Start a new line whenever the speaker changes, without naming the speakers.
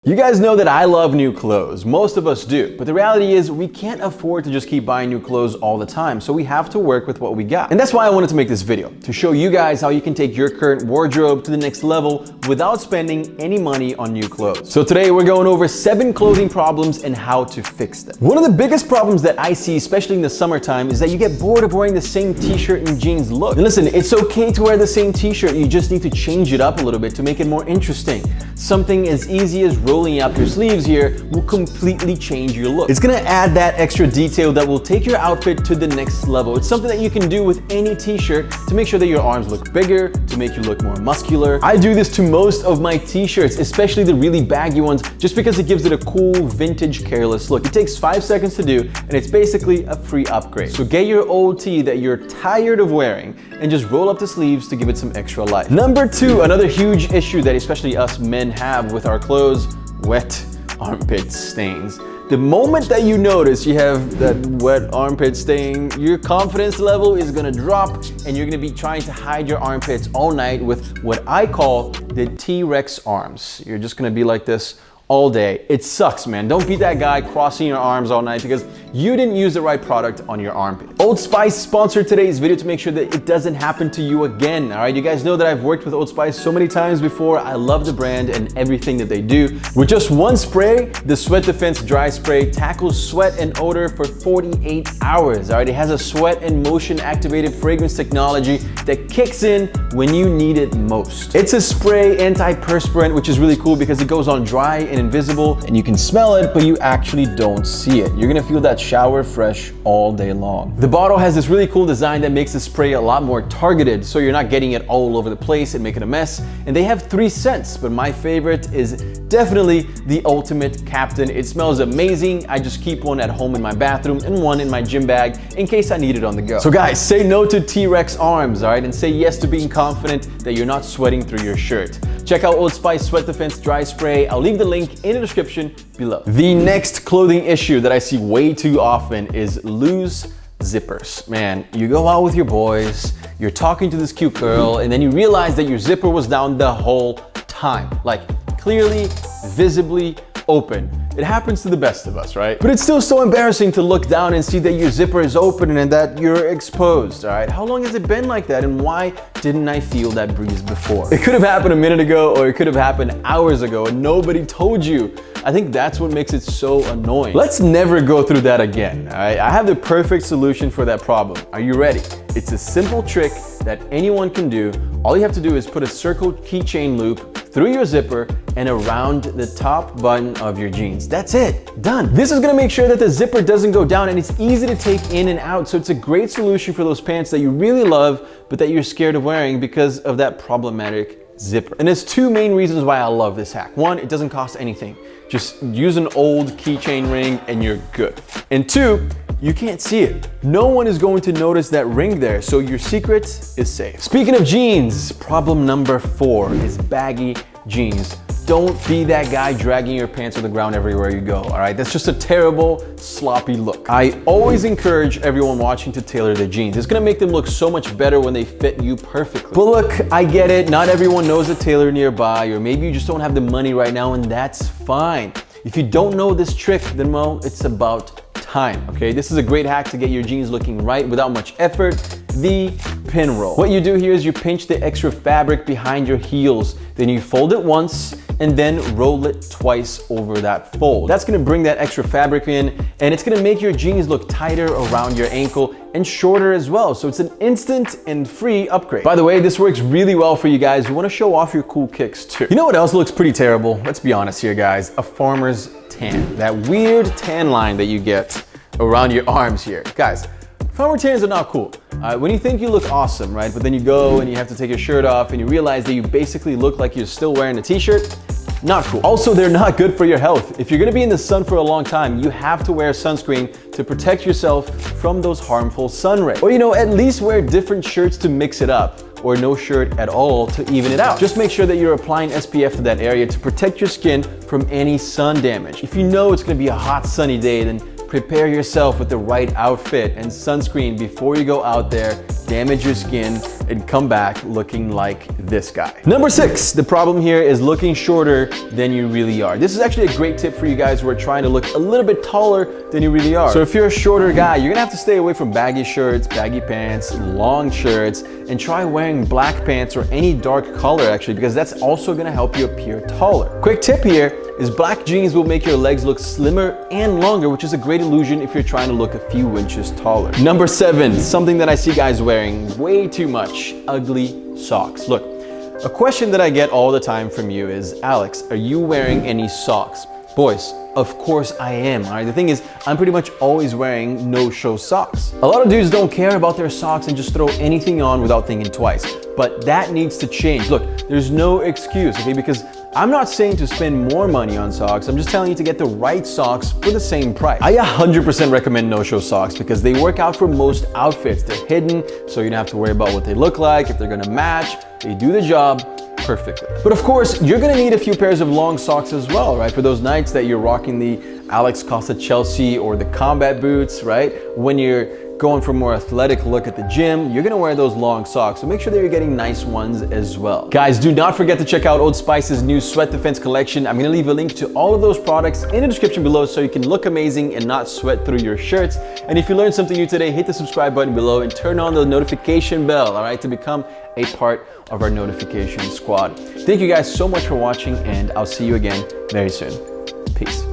You guys know that I love new clothes. Most of us do. But the reality is we can't afford to just keep buying new clothes all the time. So we have to work with what we got. And that's why I wanted to make this video, to show you guys how you can take your current wardrobe to the next level without spending any money on new clothes. So today we're going over 7 clothing problems and how to fix them. One of the biggest problems that I see, especially in the summertime, is that you get bored of wearing the same t-shirt and jeans look. And listen, it's okay to wear the same t-shirt. You just need to change it up a little bit to make it more interesting. Something as easy as rolling up your sleeves here will completely change your look. It's gonna add that extra detail that will take your outfit to the next level. It's something that you can do with any t-shirt to make sure that your arms look bigger, to make you look more muscular. I do this to most of my t-shirts, especially the really baggy ones, just because it gives it a cool, vintage, careless look. It takes 5 seconds to do, and it's basically a free upgrade. So get your old tee that you're tired of wearing and just roll up the sleeves to give it some extra life. Number 2, another huge issue that especially us men have with our clothes: wet armpit stains. The moment that you notice you have that wet armpit stain, your confidence level is gonna drop and you're gonna be trying to hide your armpits all night with what I call the T-Rex arms. You're just gonna be like this all day. It sucks, man. Don't be that guy crossing your arms all night because you didn't use the right product on your armpit. Old Spice sponsored today's video to make sure that it doesn't happen to you again, all right? You guys know that I've worked with Old Spice so many times before. I love the brand and everything that they do. With just one spray, the Sweat Defense Dry Spray tackles sweat and odor for 48 hours, all right? It has a sweat and motion activated fragrance technology that kicks in when you need it most. It's a spray antiperspirant, which is really cool because it goes on dry and invisible, and you can smell it, but you actually don't see it. You're gonna feel that shower fresh all day long. The bottle has this really cool design that makes the spray a lot more targeted, so you're not getting it all over the place and making a mess. And they have 3 scents, but my favorite is definitely the Ultimate Captain. It smells amazing. I just keep one at home in my bathroom and one in my gym bag in case I need it on the go. So guys, say no to T-Rex arms, all right? And say yes to being confident that you're not sweating through your shirt. Check out Old Spice Sweat Defense Dry Spray. I'll leave the link in the description below. The next clothing issue that I see way too often is loose zippers. Man, you go out with your boys, you're talking to this cute girl, and then you realize that your zipper was down the whole time. Like, clearly, visibly open. It happens to the best of us, right? But it's still so embarrassing to look down and see that your zipper is open and that you're exposed, all right? How long has it been like that, and why didn't I feel that breeze before? It could have happened a minute ago, or it could have happened hours ago and nobody told you. I think that's what makes it so annoying. Let's never go through that again, all right? I have the perfect solution for that problem. Are you ready? It's a simple trick that anyone can do. All you have to do is put a circle keychain loop through your zipper and around the top button of your jeans. That's it, done. This is gonna make sure that the zipper doesn't go down and it's easy to take in and out. So it's a great solution for those pants that you really love, but that you're scared of wearing because of that problematic zipper. And there's 2 main reasons why I love this hack. 1, it doesn't cost anything. Just use an old keychain ring and you're good. And 2, you can't see it. No one is going to notice that ring there, so your secret is safe. Speaking of jeans, problem number 4 is baggy jeans. Don't be that guy dragging your pants on the ground everywhere you go, all right? That's just a terrible, sloppy look. I always encourage everyone watching to tailor their jeans. It's gonna make them look so much better when they fit you perfectly. But look, I get it. Not everyone knows a tailor nearby, or maybe you just don't have the money right now, and that's fine. If you don't know this trick, then well, it's about time, okay? This is a great hack to get your jeans looking right without much effort: the pin roll. What you do here is you pinch the extra fabric behind your heels, then you fold it once and then roll it twice over that fold. That's gonna bring that extra fabric in, and it's gonna make your jeans look tighter around your ankle and shorter as well. So it's an instant and free upgrade. By the way, this works really well for you guys who wanna show off your cool kicks too. You know what else looks pretty terrible? Let's be honest here, guys. A farmer's tan. That weird tan line that you get around your arms here. Guys, farmer tans are not cool. When you think you look awesome, right? But then you go and you have to take your shirt off and you realize that you basically look like you're still wearing a t-shirt. Not cool. Also, they're not good for your health. If you're gonna be in the sun for a long time, you have to wear sunscreen to protect yourself from those harmful sun rays. Or, you know, at least wear different shirts to mix it up, or no shirt at all to even it out. Just make sure that you're applying SPF to that area to protect your skin from any sun damage. If you know it's gonna be a hot sunny day, then prepare yourself with the right outfit and sunscreen before you go out there, damage your skin, and come back looking like this guy. Number 6, the problem here is looking shorter than you really are. This is actually a great tip for you guys who are trying to look a little bit taller than you really are. So if you're a shorter guy, you're gonna have to stay away from baggy shirts, baggy pants, long shirts, and try wearing black pants or any dark color actually, because that's also gonna help you appear taller. Quick tip here is black jeans will make your legs look slimmer and longer, which is a great illusion if you're trying to look a few inches taller. Number 7, something that I see guys wearing way too much, ugly socks. Look, a question that I get all the time from you is, Alex, are you wearing any socks? Boys, of course I am, all right? The thing is, I'm pretty much always wearing no-show socks. A lot of dudes don't care about their socks and just throw anything on without thinking twice, but that needs to change. Look, there's no excuse, okay? Because I'm not saying to spend more money on socks, I'm just telling you to get the right socks for the same price. I 100% recommend no-show socks because they work out for most outfits. They're hidden, so you don't have to worry about what they look like, if they're gonna match. They do the job perfectly. But of course, you're gonna need a few pairs of long socks as well, right? For those nights that you're rocking the Costa Chelsea or the combat boots, right? When you're going for a more athletic look at the gym, you're gonna wear those long socks. So make sure that you're getting nice ones as well. Guys, do not forget to check out Old Spice's new Sweat Defense collection. I'm gonna leave a link to all of those products in the description below so you can look amazing and not sweat through your shirts. And if you learned something new today, hit the subscribe button below and turn on the notification bell, all right, to become a part of our notification squad. Thank you guys so much for watching, and I'll see you again very soon. Peace.